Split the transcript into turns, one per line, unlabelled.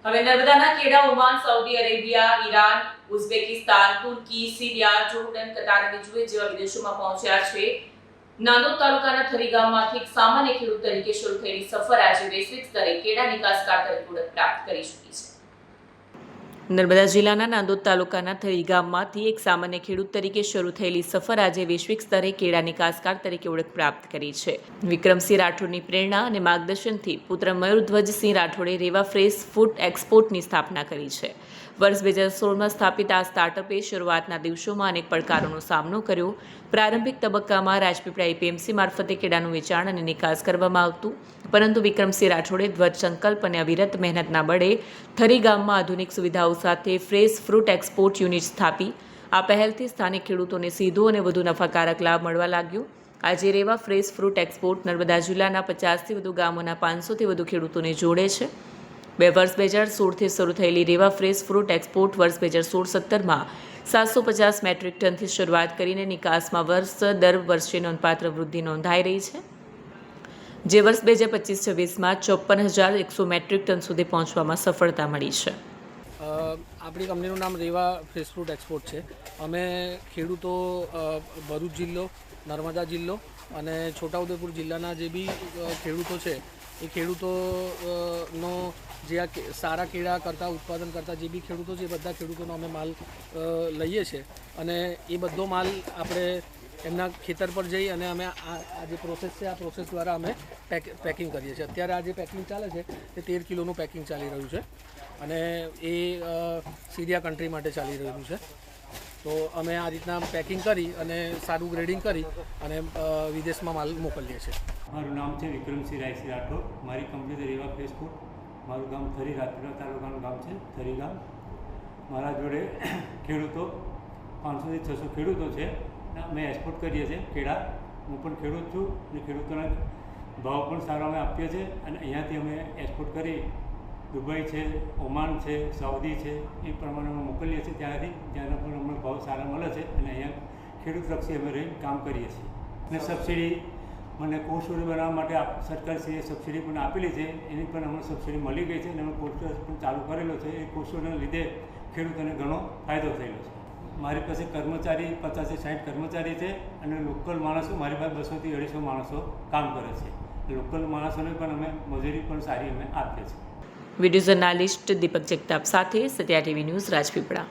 હવે નર્મદાના Kheda, Oman, Saudi Arabia, Iran, Uzbekistan, તુર્કી, સિરિયા, જોર્ડન, કતાર અને કુવૈત જેવા વિદેશોમાં પહોંચ્યા છે. નાંદોદ તાલુકાના થરી ગામમાંથી એક સામાન્ય ખેડૂત તરીકે શરૂ થયેલી સફર આજે વૈશ્વિક સ્તરે કેળા નિકાસકાર તરીકે ઓળખ પ્રાપ્ત કરી ચૂકી છે. નર્મદા જિલ્લાના નાંદોદ તાલુકાના થરી ગામમાંથી એક સામાન્ય ખેડૂત તરીકે શરૂ થયેલી સફર આજે વૈશ્વિક સ્તરે કેળા નિકાસકાર તરીકે ઓળખ પ્રાપ્ત કરી છે. વિક્રમસિંહ રાઠોડની પ્રેરણા અને માર્ગદર્શનથી પુત્ર મયુરધ્વજસિંહ રાઠોડે રેવા ફ્રેશ ફૂડ એક્સપોર્ટની સ્થાપના કરી છે. વર્ષ 2016માં સ્થાપિત આ સ્ટાર્ટઅપે શરૂઆતના દિવસોમાં અનેક પડકારોનો સામનો કર્યો. પ્રારંભિક તબક્કામાં રાજપીપળા એપીએમસી મારફતે કેળાનું વેચાણ અને નિકાસ કરવામાં આવતું, પરંતુ વિક્રમસિંહ રાઠોડે દ્રઢ સંકલ્પ અને અવિરત મહેનતના બળે થરી ગામમાં આધુનિક સુવિધાઓ સાથે ફ્રેશ ફ્રૂટ એક્સપોર્ટ યુનિટ સ્થાપી. આ પહેલથી સ્થાનિક ખેડૂતોને સીધો અને વધુ નફાકારક લાભ મળવા લાગ્યો. આજે રેવા ફ્રેશ ફ્રૂટ એક્સપોર્ટ નર્મદા જિલ્લાના 50થી વધુ ગામોના 500થી વધુ ખેડૂતોને જોડે છે. વર્ષ 2016થી શરૂ થયેલી રેવા ફ્રેશ ફ્રૂટ એક્સપોર્ટ વર્ષ 2016-17માં 750 મેટ્રિક ટનથી શરૂઆત કરીને નિકાસમાં દર વર્ષે નોંધપાત્ર વૃદ્ધિ નોંધાઈ રહી છે, જે વર્ષ 2025-26માં 54,100 મેટ્રિક ટન સુધી પહોંચવામાં સફળતા મળી છે.
આપણી કંપનીનું નામ રેવા ફ્રેશ ફ્રૂટ એક્સપોર્ટ છે. અમે ખેડૂતો ભરૂચ જિલ્લો, નર્મદા જિલ્લો અને છોટાઉદેપુર જિલ્લાના જે બી ખેડૂતો છે એ ખેડૂતોનો જે આ સારા કેળા કરતા ઉત્પાદન કરતા જે બી ખેડૂતો છે એ બધા ખેડૂતોનો અમે માલ લઈએ છીએ અને એ બધો માલ આપણે એમના ખેતર પર જઈ અને અમે આ જે પ્રોસેસ છે આ પ્રોસેસ દ્વારા અમે પેકિંગ કરીએ છીએ. અત્યારે આ જે પેકિંગ ચાલે છે એ 13 કિલોનું પેકિંગ ચાલી રહ્યું છે અને એ સિરિયા કન્ટ્રી માટે ચાલી રહ્યું છે. તો અમે આ રીતના પેકિંગ કરી અને સારું ગ્રેડિંગ કરી અને વિદેશમાં માલ મોકલીએ છીએ.
મારું નામ છે વિક્રમસિંહ રાઠોડ. મારી કંપની છે રેવા ફ્રેશ ફૂડ. મારું ગામ થરી, રાજપીપળા તાલુકાનું ગામ છે થરી ગામ. મારા જોડે ખેડૂતો 500થી 600 ખેડૂતો છે. અમે એક્સપોર્ટ કરીએ છીએ કેળા. હું પણ ખેડૂત છું અને ખેડૂતોના ભાવ પણ સારા અમે આપીએ છીએ અને અહીંયાથી અમે એક્સપોર્ટ કરી દુબઈ છે, ઓમાન છે, સાઉદી છે એ પ્રમાણે અમે મોકલીએ છીએ ત્યાંથી, જ્યાંના પણ અમને ભાવ સારા મળે છે અને અહીંયા ખેડૂતલક્ષી અમે રહી કામ કરીએ છીએ. અને સબસિડી મને કોર્સોરી બનાવવા માટે સરકારશ્રીએ સબસિડી પણ આપેલી છે. એની પણ અમને સબસિડી મળી ગઈ છે અને અમે કોર્સ પણ ચાલુ કરેલો છે. એ કોર્સોના લીધે ખેડૂતોને ઘણો ફાયદો થયેલો છે. મારી પાસે કર્મચારી 50-60 કર્મચારી છે અને લોકલ માણસો મારી પાસે 200થી 250 માણસો કામ કરે છે. લોકલ માણસોને પણ અમે મજૂરી પણ સારી અમે આપીએ છીએ.
વિડીયો જર્નાલિસ્ટ દીપક જગતાપ સાથે સત્યા ટીવી ન્યૂઝ, રાજપીપળા.